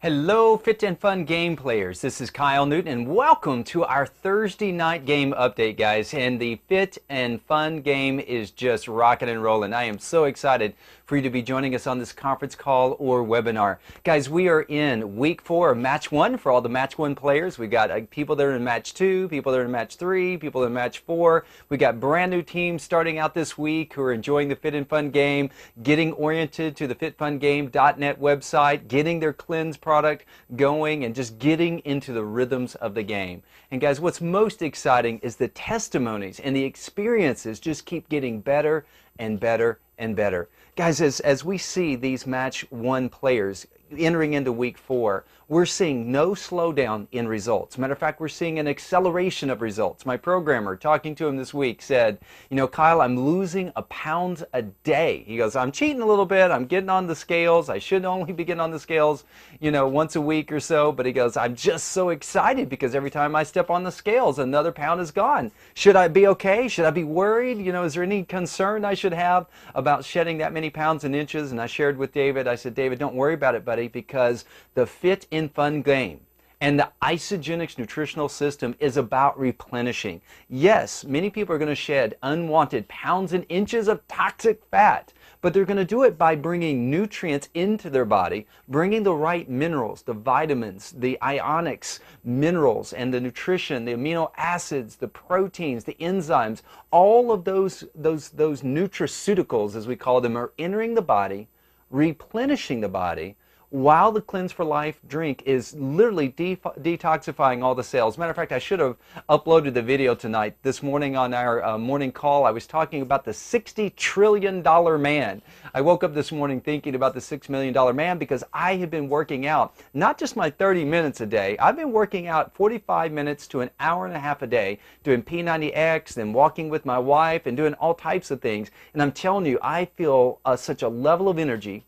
Hello, Fit and Fun game players. This is Kyle Newton, and welcome to our Thursday night game update, guys. And the Fit and Fun game is just rocking and rolling. I am so excited for you to be joining us on this conference call or webinar. Guys, we are in week 4 of match 1 for all the match 1 players. We've got people that are in match 2, people that are in match 3, people in match 4. We got brand new teams starting out this week who are enjoying the Fit and Fun game, getting oriented to the fitfungame.net website, getting their cleanse product going, and just getting into the rhythms of the game. And guys, what's most exciting is the testimonies and the experiences just keep getting better and better and better. Guys, as we see these match 1 players entering into week 4, we're seeing no slowdown in results. Matter of fact, we're seeing an acceleration of results. My programmer, talking to him this week, said, you know, Kyle, I'm losing a pound a day. He goes, I'm cheating a little bit. I'm getting on the scales. I should only be getting on the scales, you know, once a week or so. But he goes, I'm just so excited because every time I step on the scales, another pound is gone. Should I be okay? Should I be worried? You know, is there any concern I should have about shedding that many pounds and inches? And I shared with David, I said, David, don't worry about it, buddy, because the Fit and Fun game and the Isagenix nutritional system is about replenishing. Yes, many people are going to shed unwanted pounds and inches of toxic fat, but they're going to do it by bringing nutrients into their body, bringing the right minerals, the vitamins, the ionics minerals, and the nutrition, the amino acids, the proteins, the enzymes. All of those nutraceuticals, as we call them, are entering the body, replenishing the body, while the Cleanse for Life drink is literally detoxifying all the cells. Matter of fact, I should have uploaded the video tonight. This morning on our morning call, I was talking about the $60 trillion man. I woke up this morning thinking about the $6 million man because I have been working out, not just my 30 minutes a day. I've been working out 45 minutes to an hour and a half a day, doing P90X and walking with my wife and doing all types of things. And I'm telling you, I feel such a level of energy,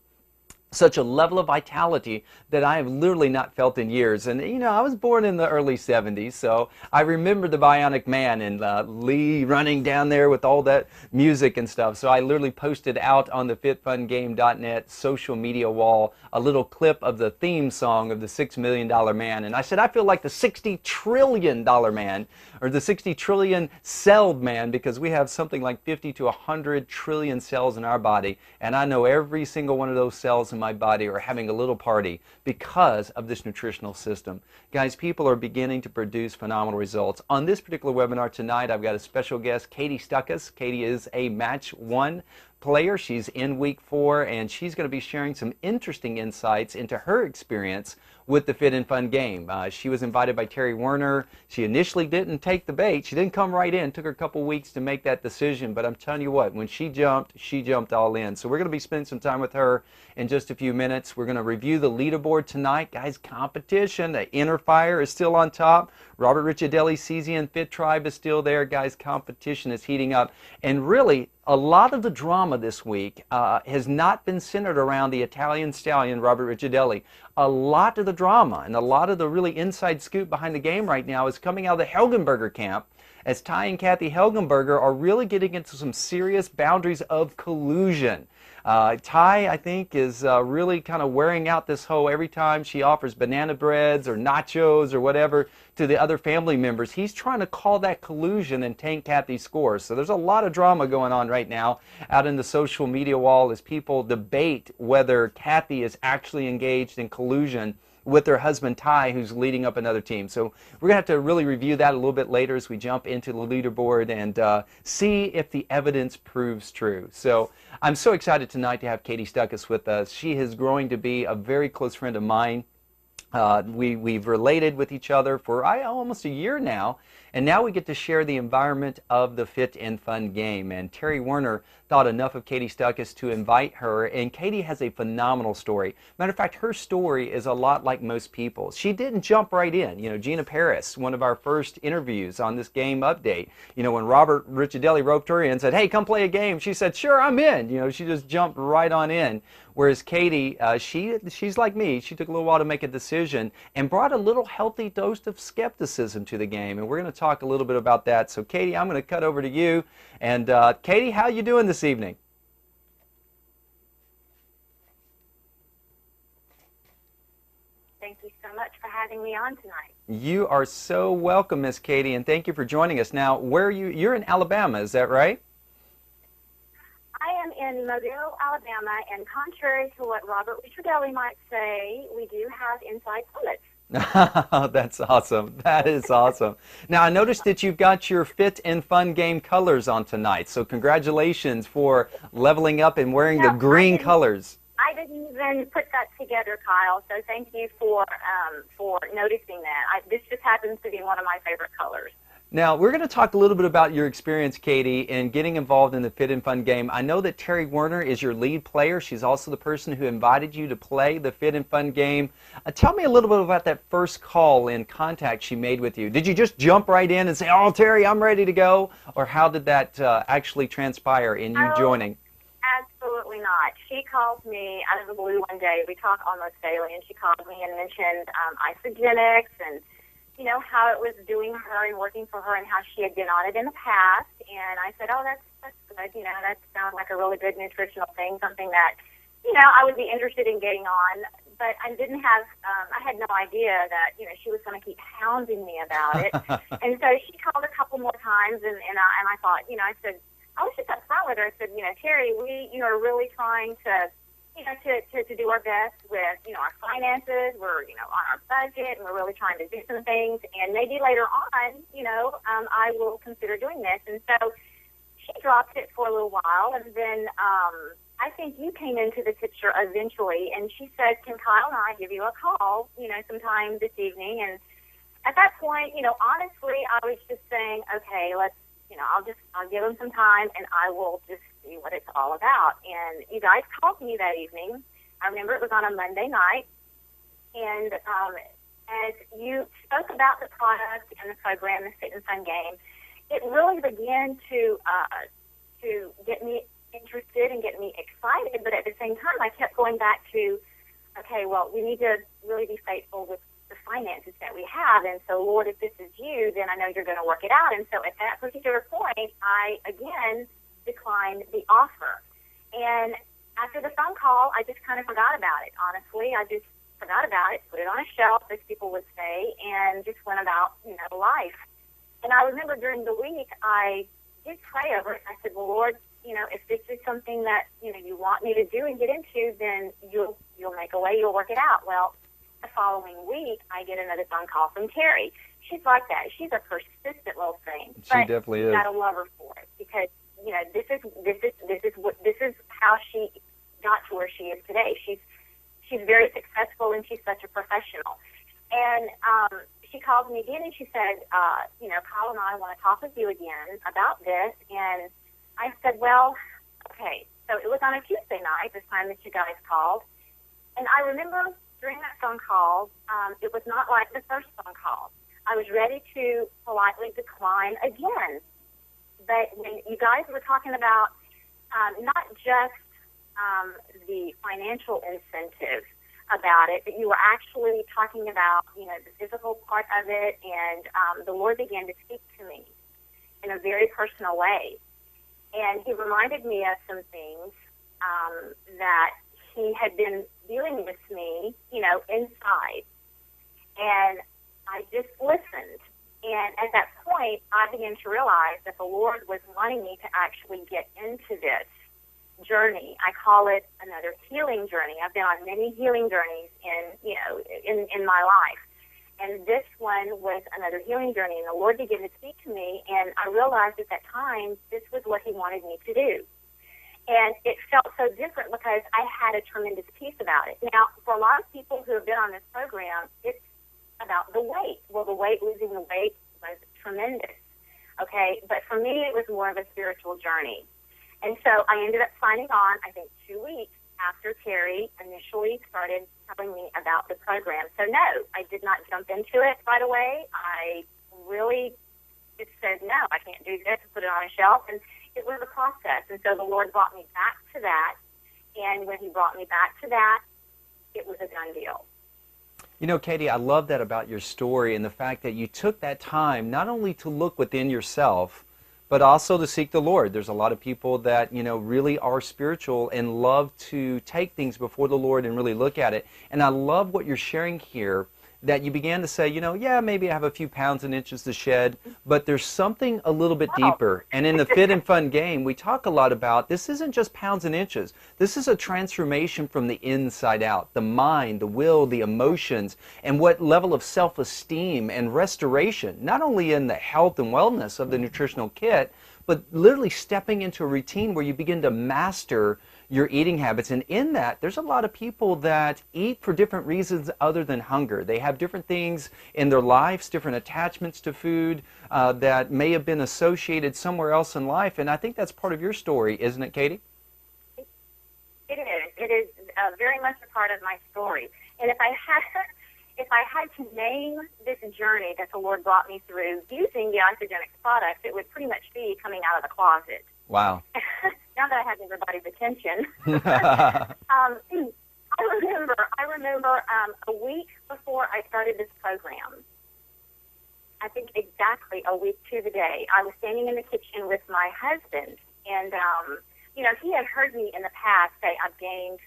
such a level of vitality that I have literally not felt in years. And you know, I was born in the early 70s, so I remember the Bionic Man and Lee running down there with all that music and stuff. So I literally posted out on the fitfungame.net social media wall a little clip of the theme song of the $6 million man. And I said, I feel like the $60 trillion man, or the 60 trillion celled man, because we have something like 50 to 100 trillion cells in our body. And I know every single one of those cells in my body are having a little party because of this nutritional system. Guys, people are beginning to produce phenomenal results. On this particular webinar tonight, I've got a special guest, Katie Stuckis. Katie is a match 1 player. She's in week 4, and she's going to be sharing some interesting insights into her experience with the Fit and Fun game. She was invited by Terry Werner. She initially didn't take the bait. She didn't come right in. It took her a couple weeks to make that decision, but I'm telling you what, when she jumped all in. So we're going to be spending some time with her in just a few minutes. We're going to review the leaderboard tonight. Guys, competition. The Inner Fire is still on top. Robert Ricciardelli, Cesian Fit Tribe is still there. Guys, competition is heating up. And really, a lot of the drama this week has not been centered around the Italian stallion, Robert Ricciardelli. A lot of the drama and a lot of the really inside scoop behind the game right now is coming out of the Helgenberger camp, as Ty and Kathy Helgenberger are really getting into some serious boundaries of collusion. Ty, I think, is really kind of wearing out this hoe every time she offers banana breads or nachos or whatever to the other family members. He's trying to call that collusion and tank Kathy's scores. So there's a lot of drama going on right now out in the social media wall as people debate whether Kathy is actually engaged in collusion with her husband Ty, who's leading up another team. So we're going to have to really review that a little bit later as we jump into the leaderboard and see if the evidence proves true. So I'm so excited tonight to have Katie Stuckis with us. She is growing to be a very close friend of mine. We've related with each other for almost a year now, and now we get to share the environment of the Fit and Fun game. And Terry Werner thought enough of Katie Stuckis to invite her, and Katie has a phenomenal story. Matter of fact, her story is a lot like most people's. She didn't jump right in. You know, Gina Paris, one of our first interviews on this game update, you know, when Robert Ricciardelli roped her in and said, hey, come play a game, she said, sure, I'm in. You know, she just jumped right on in. Whereas Katie, she's like me. She took a little while to make a decision and brought a little healthy dose of skepticism to the game. And we're going to talk a little bit about that. So Katie, I'm going to cut over to you. And Katie, how you doing this evening? Thank you so much for having me on tonight. You are so welcome, Miss Katie, and thank you for joining us. Now, where are you? You're in Alabama, is that right? I am in Mobile, Alabama, and contrary to what Robert Ricciardelli might say, we do have inside summits. That's awesome. That is awesome. Now, I noticed that you've got your Fit and Fun Game colors on tonight, so congratulations for leveling up and wearing the green colors. I didn't even put that together, Kyle, so thank you for noticing that. This just happens to be one of my favorite colors. Now, we're going to talk a little bit about your experience, Katie, in getting involved in the Fit and Fun Game. I know that Terry Werner is your lead player. She's also the person who invited you to play the Fit and Fun Game. Tell me a little bit about that first call and contact she made with you. Did you just jump right in and say, "Oh, Terry, I'm ready to go"? Or how did that actually transpire in you joining? Absolutely not. She called me out of the blue one day. We talk almost daily, and she called me and mentioned Isagenix and how it was doing her and working for her and how she had been on it in the past. And I said, oh, that's good. That sounds like a really good nutritional thing, something that, I would be interested in getting on. But I didn't have, I had no idea that, she was going to keep hounding me about it. And so she called a couple more times, and I thought, I said, I was just upfront with her. I said, Terry, we are really trying to to do our best with, our finances. We're, on our budget, and we're really trying to do some things. And maybe later on, I will consider doing this. And so she dropped it for a little while, and then I think you came into the picture eventually, and she said, can Kyle and I give you a call, sometime this evening? And at that point, honestly, I was just saying, okay, let's, I'll give him some time, and I will just see what it's all about. And you guys called me that evening. I remember it was on a Monday night, and as you spoke about the product and the program, the Fit and Fun Game, it really began to get me interested and get me excited. But at the same time, I kept going back to, okay, well, we need to really be faithful with the finances that we have. And so, Lord, if this is you, then I know you're going to work it out. And so at that particular point, I, again, declined the offer. And after the phone call, I just kind of forgot about it, honestly. I just forgot about it, put it on a shelf, as people would say, and just went about, life. And I remember during the week, I did pray over it. I said, well, Lord, if this is something that, you want me to do and get into, then you'll make a way, you'll work it out. Well, the following week, I get another phone call from Terry. She's like that. She's a persistent little thing. She definitely is. You gotta love her for it, because this is how she got to where she is today. She's very successful, and she's such a professional. And she called me again, and she said, Kyle and I want to talk with you again about this. And I said, well, okay. So it was on a Tuesday night, this time that you guys called. And I remember during that phone call, it was not like the first phone call. I was ready to politely decline again. But when you guys were talking about not just the financial incentive about it, but you were actually talking about, the physical part of it, and the Lord began to speak to me in a very personal way. And he reminded me of some things that he had been dealing with me, inside. And I just listened. And at that point, I began to realize that the Lord was wanting me to actually get into this journey. I call it another healing journey. I've been on many healing journeys in my life. And this one was another healing journey. And the Lord began to speak to me, and I realized at that time this was what he wanted me to do. And it felt so different because I had a tremendous peace about it. Now, for a lot of people who have been on this program, it's about the weight. Well, losing the weight was tremendous, okay? But for me, it was more of a spiritual journey. And so I ended up signing on, I think, 2 weeks after Terry initially started telling me about the program. So, no, I did not jump into it right away. I really just said, no, I can't do this, put it on a shelf. And it was a process. And so the Lord brought me back to that. And when he brought me back to that, it was a done deal. Katie, I love that about your story, and the fact that you took that time not only to look within yourself, but also to seek the Lord. There's a lot of people that, really are spiritual and love to take things before the Lord and really look at it. And I love what you're sharing here, that you began to say, yeah, maybe I have a few pounds and inches to shed, but there's something a little bit deeper. And in the Fit and Fun game, we talk a lot about this isn't just pounds and inches. This is a transformation from the inside out, the mind, the will, the emotions, and what level of self-esteem and restoration, not only in the health and wellness of the nutritional kit, but literally stepping into a routine where you begin to master your eating habits. And in that, there's a lot of people that eat for different reasons other than hunger. They have different things in their lives, different attachments to food that may have been associated somewhere else in life. And I think that's part of your story, isn't it, Katie? It is. It is very much a part of my story. And if I had to name this journey that the Lord brought me through using the Isagenix products, it would pretty much be coming out of the closet. Wow. Now that I have everybody's attention. I remember a week before I started this program, I think exactly a week to the day, I was standing in the kitchen with my husband, and, he had heard me in the past say I've gained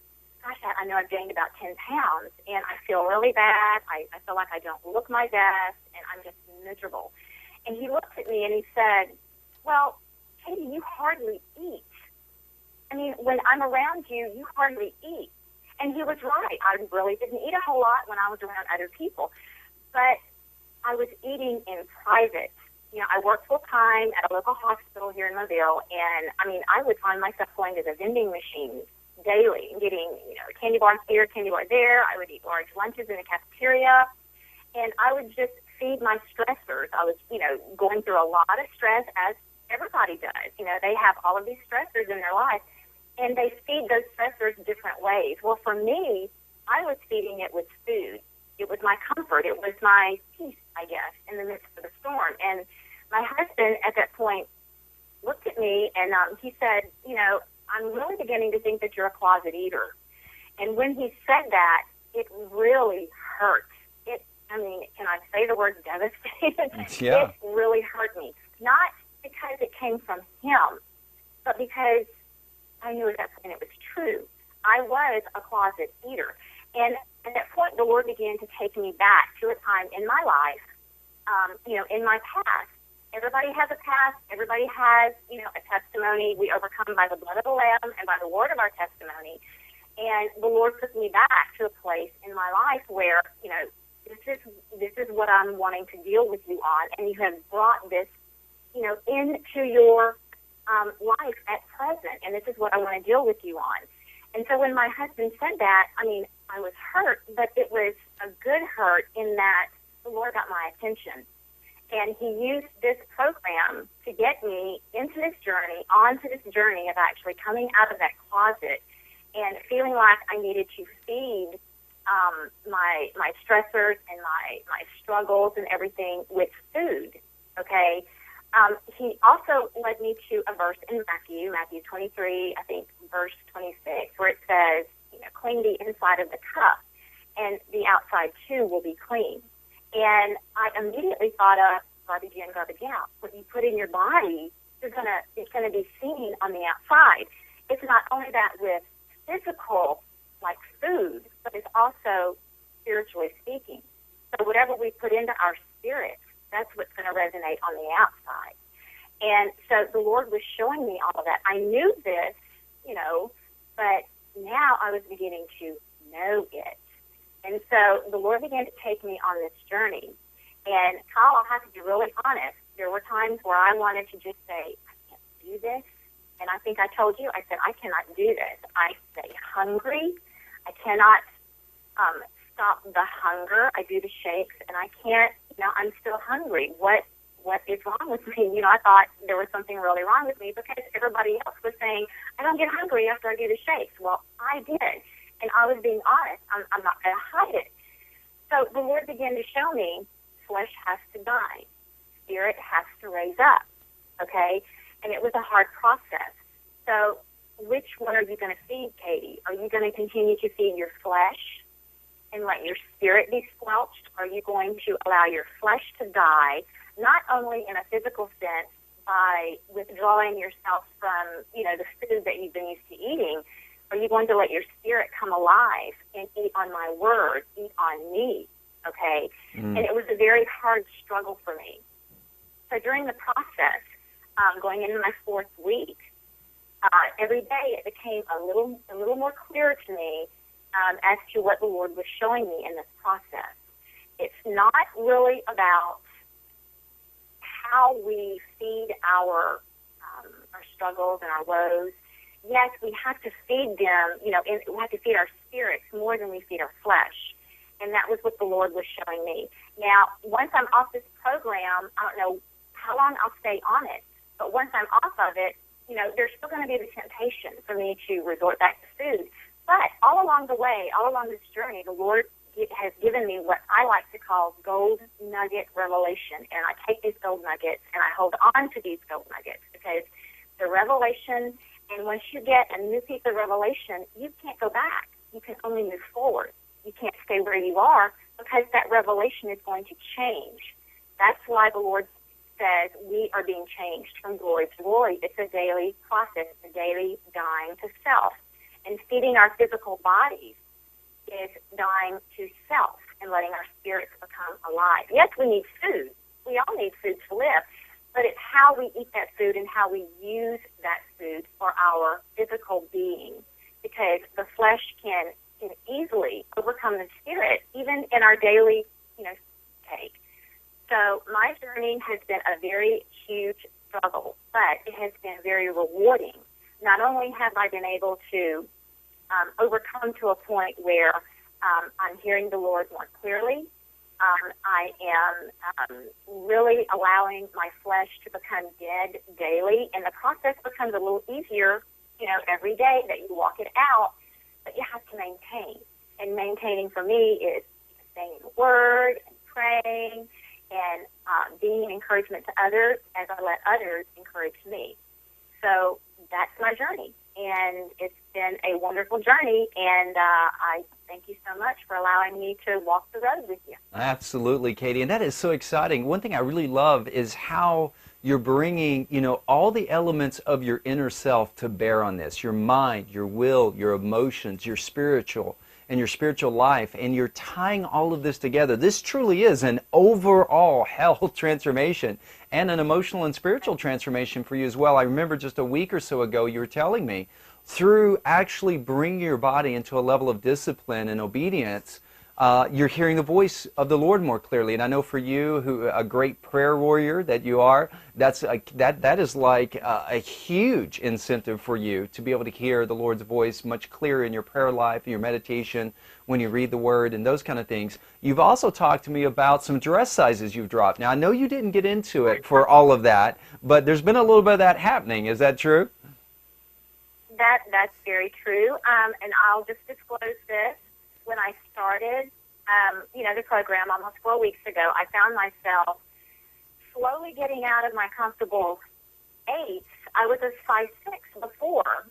about 10 pounds, and I feel really bad. I feel like I don't look my best, and I'm just miserable. And he looked at me and he said, well, Katie, you hardly eat. I mean, when I'm around you, you hardly eat. And he was right. I really didn't eat a whole lot when I was around other people. But I was eating in private. I worked full-time at a local hospital here in Mobile, and, I would find myself going to the vending machines daily and getting, candy bars here, candy bar there. I would eat large lunches in the cafeteria, and I would just feed my stressors. I was, going through a lot of stress, as everybody does. They have all of these stressors in their life, and they feed those stressors different ways. Well, for me, I was feeding it with food. It was my comfort. It was my peace, I guess, in the midst of the storm. And my husband at that point looked at me, and he said, I'm really beginning to think that you're a closet eater. And when he said that, it really hurt. Can I say the word devastated? Yeah. It really hurt me. Not because it came from him, but because I knew at that point it was true. I was a closet eater. And at that point, the Lord began to take me back to a time in my life, in my past. Everybody has a past. Everybody has, a testimony. We overcome by the blood of the Lamb and by the word of our testimony. And the Lord took me back to a place in my life where, this is what I'm wanting to deal with you on. And you have brought this, into your life at present. And this is what I want to deal with you on. And so when my husband said that, I was hurt, but it was a good hurt in that the Lord got my attention. And he used this program to get me onto this journey of actually coming out of that closet and feeling like I needed to feed my stressors and my struggles and everything with food, okay? He also led me to a verse in Matthew 23, I think, verse 26, where it says, clean the inside of the cup, and the outside, too, will be clean. And I immediately thought of garbage in, garbage out. What you put in your body, it's gonna be seen on the outside. It's not only that with physical, like food, but it's also spiritually speaking. So whatever we put into our spirit, that's what's going to resonate on the outside. And so the Lord was showing me all of that. I knew this, but now I was beginning to know it. And so the Lord began to take me on this journey. And Kyle, I'll have to be really honest. There were times where I wanted to just say, I can't do this. And I think I told you, I said, I cannot do this. I stay hungry. I cannot stop the hunger. I do the shakes, and I can't, I'm still hungry. What is wrong with me? I thought there was something really wrong with me because everybody else was saying, I don't get hungry after I do the shakes. Well, I did. And I was being honest. I'm not going to hide it. So the Lord began to show me flesh has to die. Spirit has to raise up. Okay? And it was a hard process. So which one are you going to feed, Katie? Are you going to continue to feed your flesh and let your spirit be squelched? Are you going to allow your flesh to die, not only in a physical sense, by withdrawing yourself from, the food that you've been used to eating? Are you going to let your spirit come alive and eat on my word, eat on me? Okay? And it was a very hard struggle for me. So during the process, going into my 4th week, every day it became a little more clear to me as to what the Lord was showing me in this process. It's not really about how we feed our struggles and our woes. Yes, we have to feed them, we have to feed our spirits more than we feed our flesh. And that was what the Lord was showing me. Now, once I'm off this program, I don't know how long I'll stay on it, but once I'm off of it, there's still going to be the temptation for me to resort back to food. But all along the way, all along this journey, the Lord has given me what I like to call gold nugget revelation. And I take these gold nuggets and I hold on to these gold nuggets because the revelation, and once you get a new piece of revelation, you can't go back. You can only move forward. You can't stay where you are because that revelation is going to change. That's why the Lord says we are being changed from glory to glory. It's a daily process, a daily dying to self. And feeding our physical bodies is dying to self and letting our spirits become alive. Yes, we need food. We all need food to live. But it's how we eat that food and how we use that food for our physical being. Because the flesh can easily overcome the spirit, even in our daily, take. So my journey has been a very huge struggle, but it has been very rewarding. Not only have I been able to overcome to a point where I'm hearing the Lord more clearly, I am really allowing my flesh to become dead daily, and the process becomes a little easier, every day that you walk it out, but you have to maintain. And maintaining for me is staying in the Word and praying and being an encouragement to others as I let others encourage me. So that's my journey, and it's been a wonderful journey, and I thank you so much for allowing me to walk the road with you. Absolutely, Katie, and that is so exciting. One thing I really love is how you're bringing, all the elements of your inner self to bear on this, your mind, your will, your emotions, your spiritual life, and you're tying all of this together. This truly is an overall health transformation and an emotional and spiritual transformation for you as well. I remember just a week or so ago you were telling me, through actually bringing your body into a level of discipline and obedience, you're hearing the voice of the Lord more clearly. And I know for you, who a great prayer warrior that you are, that is like a huge incentive for you to be able to hear the Lord's voice much clearer in your prayer life, your meditation, when you read the Word, and those kind of things. You've also talked to me about some dress sizes you've dropped. Now, I know you didn't get into it for all of that, but there's been a little bit of that happening. Is that true? That's very true. And I'll just disclose this. When I started, the program almost 4 weeks ago, I found myself slowly getting out of my comfortable 8. I was a size 6 before,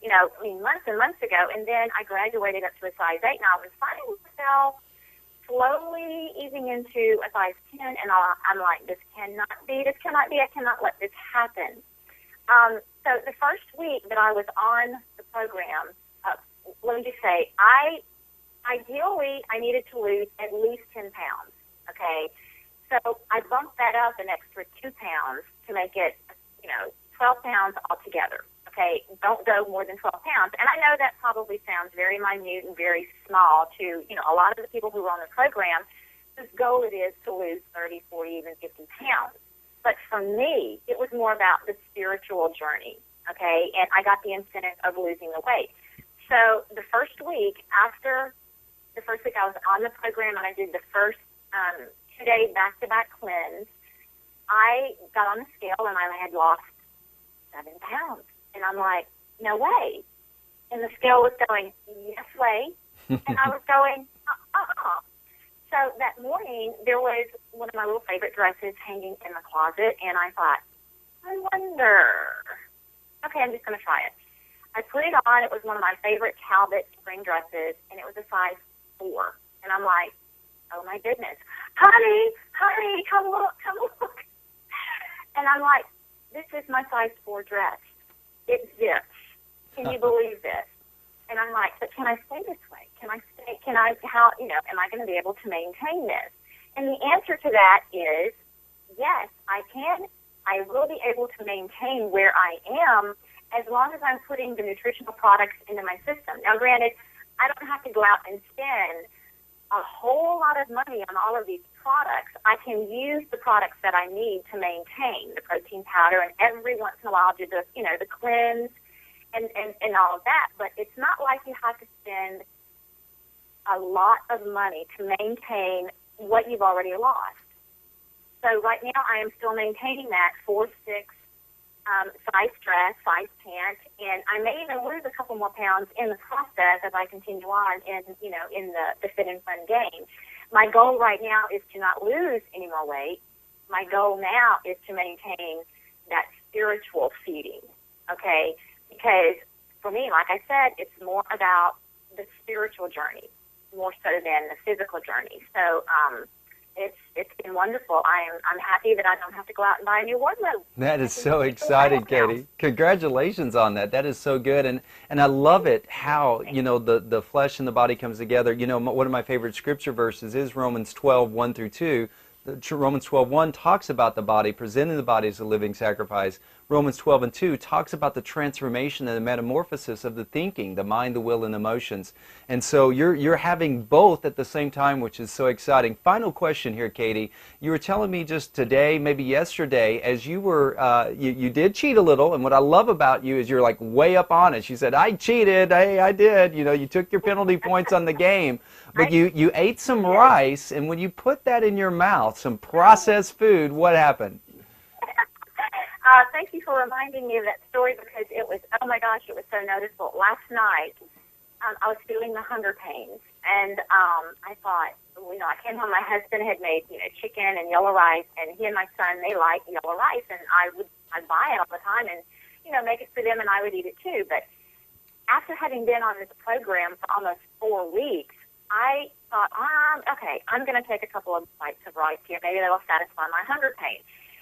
months and months ago, and then I graduated up to a size 8, and I was finding myself slowly easing into a size 10, and I'm like, this cannot be, I cannot let this happen. So the first week that I was on the program, let me just say, ideally, I needed to lose at least 10 pounds, okay? So I bumped that up an extra 2 pounds to make it, 12 pounds altogether, okay? Don't go more than 12 pounds. And I know that probably sounds very minute and very small to, a lot of the people who are on the program, whose goal it is to lose 30, 40, even 50 pounds. But for me, it was more about the spiritual journey, okay? And I got the incentive of losing the weight. So the first week I was on the program and I did the first 2-day back-to-back cleanse, I got on the scale and I had lost 7 pounds. And I'm like, no way. And the scale was going, yes way. And I was going, So that morning, there was one of my little favorite dresses hanging in the closet, and I thought, I wonder. Okay, I'm just going to try it. I put it on. It was one of my favorite Talbot spring dresses, and it was a size 4. And I'm like, oh, my goodness. Honey, come look. And I'm like, this is my size 4 dress. It zips. Can you believe this? And I'm like, but can I stay this way? Am I going to be able to maintain this? And the answer to that is yes, I can. I will be able to maintain where I am as long as I'm putting the nutritional products into my system. Now, granted, I don't have to go out and spend a whole lot of money on all of these products. I can use the products that I need to maintain the protein powder, and every once in a while do the, the cleanse and all of that. But it's not like you have to spend a lot of money to maintain what you've already lost. So right now I am still maintaining that 4'6" size dress, size pant, and I may even lose a couple more pounds in the process as I continue on in the Fit and Fun game. My goal right now is to not lose any more weight. My goal now is to maintain that spiritual feeding, okay? Because for me, like I said, it's more about the spiritual journey more so than the physical journey. So it's been wonderful. I'm happy that I don't have to go out and buy a new wardrobe. That is so exciting, Katie. Congratulations on that. That is so good. And I love it how, the flesh and the body comes together. One of my favorite scripture verses is Romans 12:1-2. Romans 12:1 talks about the body, presenting the body as a living sacrifice. Romans 12:2 talks about the transformation and the metamorphosis of the thinking, the mind, the will, and emotions. And so you're having both at the same time, which is so exciting. Final question here, Katie. You were telling me just today, maybe yesterday, as you were, you did cheat a little, and what I love about you is you're like way up on it. You said, I cheated, hey, I did. You took your penalty points on the game. But you ate some rice, and when you put that in your mouth, some processed food, what happened? Thank you for reminding me of that story because it was, oh my gosh, it was so noticeable. Last night, I was feeling the hunger pains, and I thought, I came home, my husband had made, chicken and yellow rice, and he and my son, they like yellow rice, and I'd buy it all the time and, make it for them, and I would eat it too. But after having been on this program for almost 4 weeks, I thought, okay, I'm going to take a couple of bites of rice here. Maybe that will satisfy my hunger pain.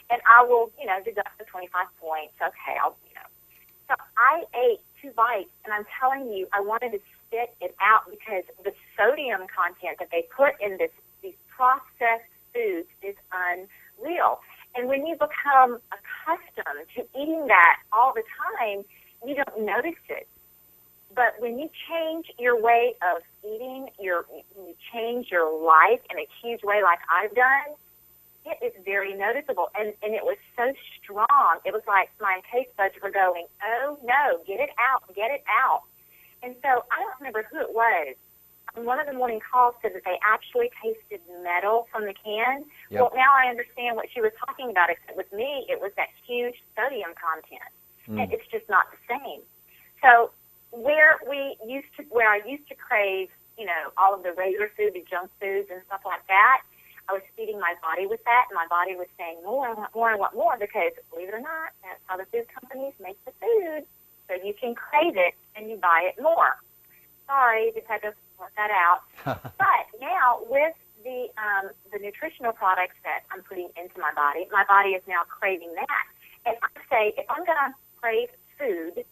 And I will, deduct the 25 points. Okay, So I ate 2 bites, and I'm telling you, I wanted to spit it out because the sodium content that they put in these processed foods is unreal. And when you become accustomed to eating that all the time, you don't notice it. But when you change your way of eating, you change your life in a huge way like I've done, it is very noticeable. And it was so strong. It was like my taste buds were going, oh, no, get it out, get it out. And so I don't remember who it was. One of the morning calls said that they actually tasted metal from the can. Yep. Well, now I understand what she was talking about, except with me, it was that huge sodium content. And it's just not the same. So where I used to crave, all of the regular food, the junk foods and stuff like that, I was feeding my body with that, and my body was saying, more, I want more, I want more, because believe it or not, that's how the food companies make the food. So you can crave it, and you buy it more. Sorry, just had to work that out. But now, with the nutritional products that I'm putting into my body is now craving that. And I say, if I'm going to crave food,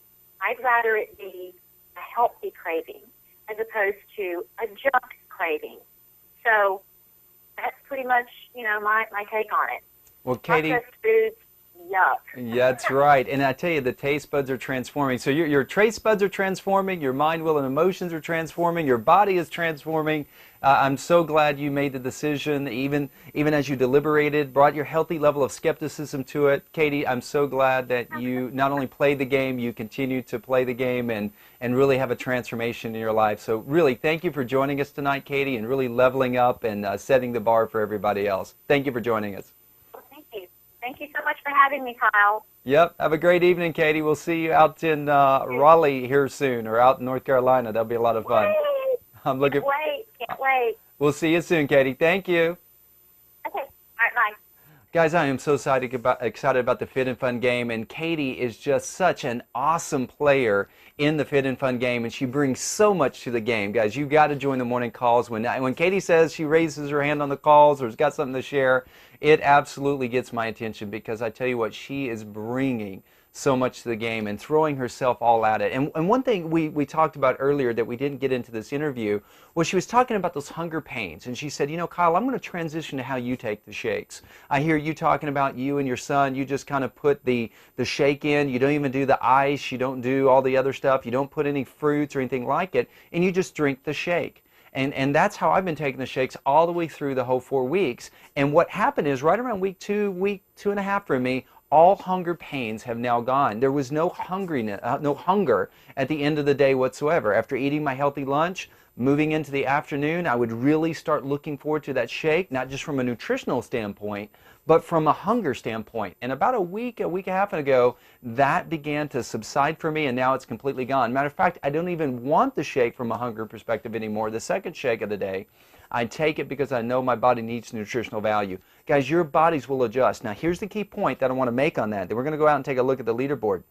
I'd rather it be a healthy craving as opposed to a junk craving. So that's pretty much, my take on it. Well, Katie, processed foods, yuck. That's right. And I tell you, the taste buds are transforming. So your taste buds are transforming, your mind, will, and emotions are transforming, your body is transforming. I'm so glad you made the decision, even as you deliberated, brought your healthy level of skepticism to it. Katie, I'm so glad that you not only played the game, you continue to play the game and really have a transformation in your life. So really, thank you for joining us tonight, Katie, and really leveling up and setting the bar for everybody else. Thank you for joining us. Well, thank you. Thank you so much for having me, Kyle. Yep. Have a great evening, Katie. We'll see you out in Raleigh here soon, or out in North Carolina. That'll be a lot of fun. I'm looking. Can't wait. We'll see you soon, Katie. Thank you. Okay. All right, bye. Guys, I am so excited about the Fit and Fun game, and Katie is just such an awesome player in the Fit and Fun game, and she brings so much to the game. Guys, you've got to join the morning calls. When Katie says she raises her hand on the calls or has got something to share, it absolutely gets my attention, because I tell you what, she is bringing so much to the game and throwing herself all at it. And one thing we talked about earlier that we didn't get into this interview was she was talking about those hunger pains. And she said, you know, Kyle, I'm going to transition to how you take the shakes. I hear you talking about you and your son. You just kind of put the shake in. You don't even do the ice. You don't do all the other stuff. You don't put any fruits or anything like it. And you just drink the shake. And that's how I've been taking the shakes all the way through the whole 4 weeks. And what happened is right around week 2 and a half for me, all hunger pains have now gone. There was no hunger at the end of the day whatsoever. After eating my healthy lunch, moving into the afternoon, I would really start looking forward to that shake, not just from a nutritional standpoint, but from a hunger standpoint. And about a week and a half ago, that began to subside for me, and now it's completely gone. Matter of fact, I don't even want the shake from a hunger perspective anymore. The second shake of the day, I take it because I know my body needs nutritional value. Guys, your bodies will adjust. Now, here's the key point that I want to make on that. Then we're going to go out and take a look at the leaderboard.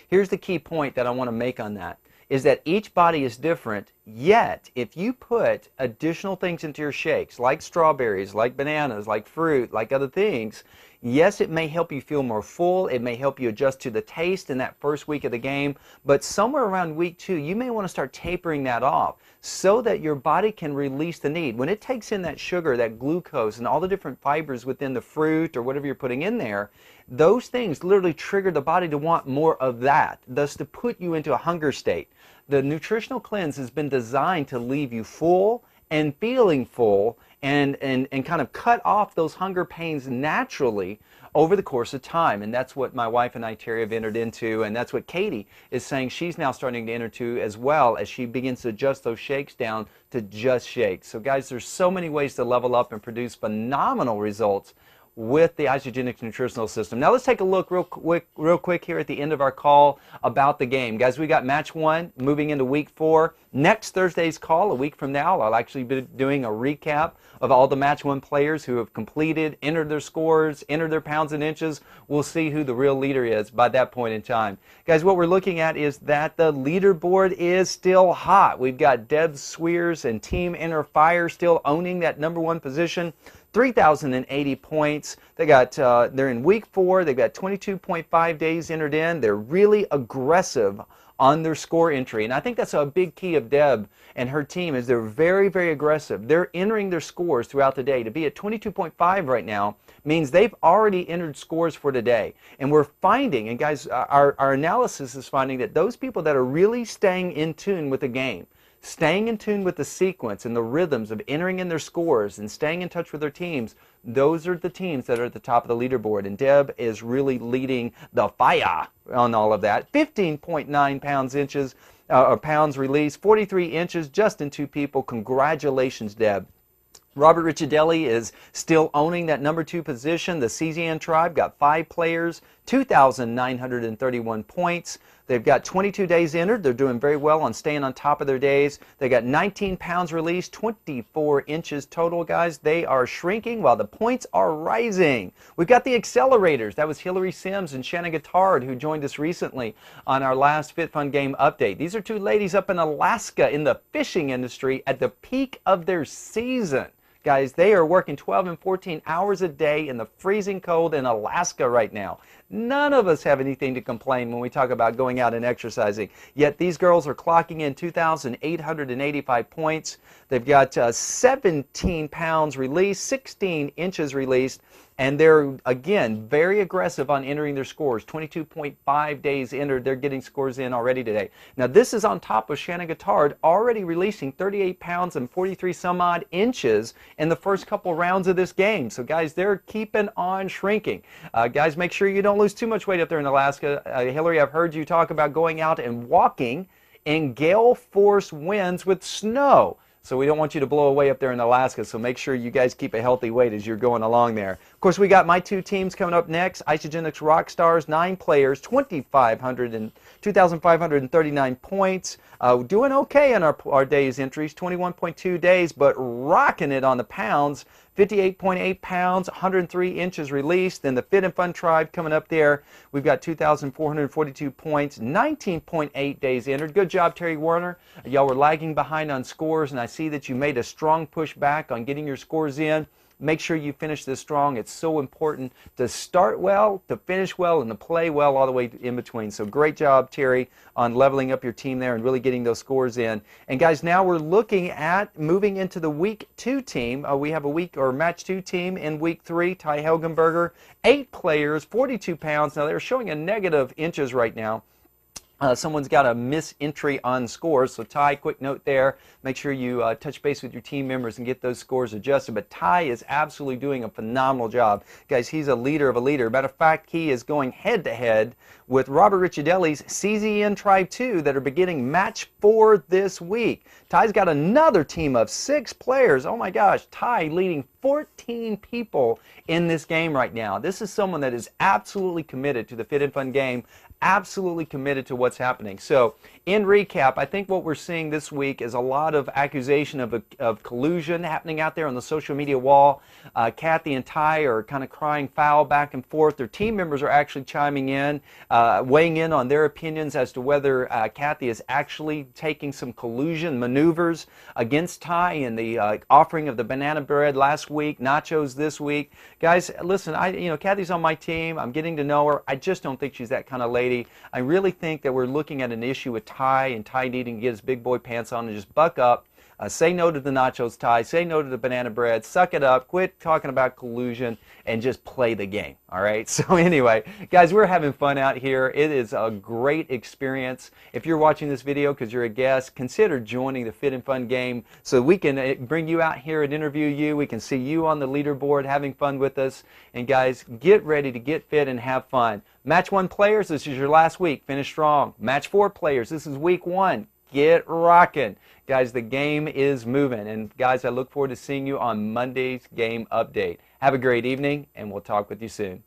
Here's the key point that I want to make on that, is that each body is different, yet if you put additional things into your shakes, like strawberries, like bananas, like fruit, like other things, yes, it may help you feel more full, it may help you adjust to the taste in that first week of the game, but somewhere around week 2, you may want to start tapering that off so that your body can release the need. When it takes in that sugar, that glucose, and all the different fibers within the fruit or whatever you're putting in there, those things literally trigger the body to want more of that, thus to put you into a hunger state. The nutritional cleanse has been designed to leave you full and feeling full and kind of cut off those hunger pains naturally over the course of time. And that's what my wife and I, Terry, have entered into, and that's what Katie is saying she's now starting to enter to as well, as she begins to adjust those shakes down to just shakes. So guys, there's so many ways to level up and produce phenomenal results with the Isagenix nutritional system. Now let's take a look real quick here at the end of our call about the game. Guys, we got match 1 moving into week 4. Next Thursday's call, a week from now, I'll actually be doing a recap of all the match 1 players who have completed, entered their scores, entered their pounds and inches. We'll see who the real leader is by that point in time. Guys, what we're looking at is that the leaderboard is still hot. We've got Deb Sweers and Team Inner Fire still owning that #1 position. 3,080 points. They're in week 4. They've got 22.5 days entered in. They're really aggressive on their score entry. And I think that's a big key of Deb and her team, is they're very, very aggressive. They're entering their scores throughout the day. To be at 22.5 right now means they've already entered scores for today. And we're finding, and guys, our analysis is finding that those people that are really staying in tune with the game, staying in tune with the sequence and the rhythms of entering in their scores and staying in touch with their teams, those are the teams that are at the top of the leaderboard. And Deb is really leading the fire on all of that. 15.9 pounds released, 43 inches just in 2 people. Congratulations, Deb. Robert Ricciardelli is still owning that #2 position. The Cesian tribe got 5 players, 2,931 points. They've got 22 days entered. They're doing very well on staying on top of their days. They got 19 pounds released, 24 inches total, guys. They are shrinking while the points are rising. We've got the accelerators. That was Hillary Sims and Shannon Guitard, who joined us recently on our last Fit Fun Game update. These are 2 ladies up in Alaska in the fishing industry at the peak of their season. Guys, they are working 12 and 14 hours a day in the freezing cold in Alaska right now. None of us have anything to complain when we talk about going out and exercising. Yet these girls are clocking in 2,885 points. They've got 17 pounds released, 16 inches released, and they're, again, very aggressive on entering their scores. 22.5 days entered. They're getting scores in already today. Now, this is on top of Shannon Guitard already releasing 38 pounds and 43 some odd inches in the first couple rounds of this game. So, guys, they're keeping on shrinking. Guys, make sure you don't lose too much weight up there in Alaska. Hillary, I've heard you talk about going out and walking in gale force winds with snow. So we don't want you to blow away up there in Alaska, so make sure you guys keep a healthy weight as you're going along there. Of course, we got my two teams coming up next. Isagenix Rockstars, 9 players, 2,539 points. Doing okay on our days entries, 21.2 days, but rocking it on the pounds. 58.8 pounds, 103 inches released. Then the Fit and Fun Tribe coming up there. We've got 2,442 points, 19.8 days entered. Good job, Terry Werner. Y'all were lagging behind on scores, and I see that you made a strong push back on getting your scores in. Make sure you finish this strong. It's so important to start well, to finish well, and to play well all the way in between. So great job, Terry, on leveling up your team there and really getting those scores in. And guys, now we're looking at moving into the Week 2 team. We have a week or match 2 team in Week 3. Ty Helgenberger, 8 players, 42 pounds. Now they're showing a negative inches right now. Someone's got a misentry on scores, so Ty, quick note there. Make sure you touch base with your team members and get those scores adjusted. But Ty is absolutely doing a phenomenal job. Guys, he's a leader of a leader. Matter of fact, he is going head-to-head with Robert Ricciardelli's CZN Tribe 2 that are beginning match 4 this week. Ty's got another team of 6 players. Oh my gosh, Ty leading 14 people in this game right now. This is someone that is absolutely committed to the Fit and Fun game, absolutely committed to what's happening. So, in recap, I think what we're seeing this week is a lot of accusation of collusion happening out there on the social media wall. Kathy and Ty are kind of crying foul back and forth. Their team members are actually chiming in, weighing in on their opinions as to whether Kathy is actually taking some collusion maneuvers against Ty in the offering of the banana bread last week, nachos this week. Guys, listen, Kathy's on my team. I'm getting to know her. I just don't think she's that kind of lady. I really think that we're looking at an issue with Ty and Ty needing to get his big boy pants on and just buck up. Say no to the nachos, Ty. Say no to the banana bread. Suck it up. Quit talking about collusion and just play the game. All right? So anyway, guys, we're having fun out here. It is a great experience. If you're watching this video because you're a guest, consider joining the Fit and Fun game so we can bring you out here and interview you. We can see you on the leaderboard having fun with us. And guys, get ready to get fit and have fun. Match 1 players, this is your last week. Finish strong. Match 4 players, this is week 1. Get rocking. Guys, the game is moving. And guys, I look forward to seeing you on Monday's game update. Have a great evening, and we'll talk with you soon.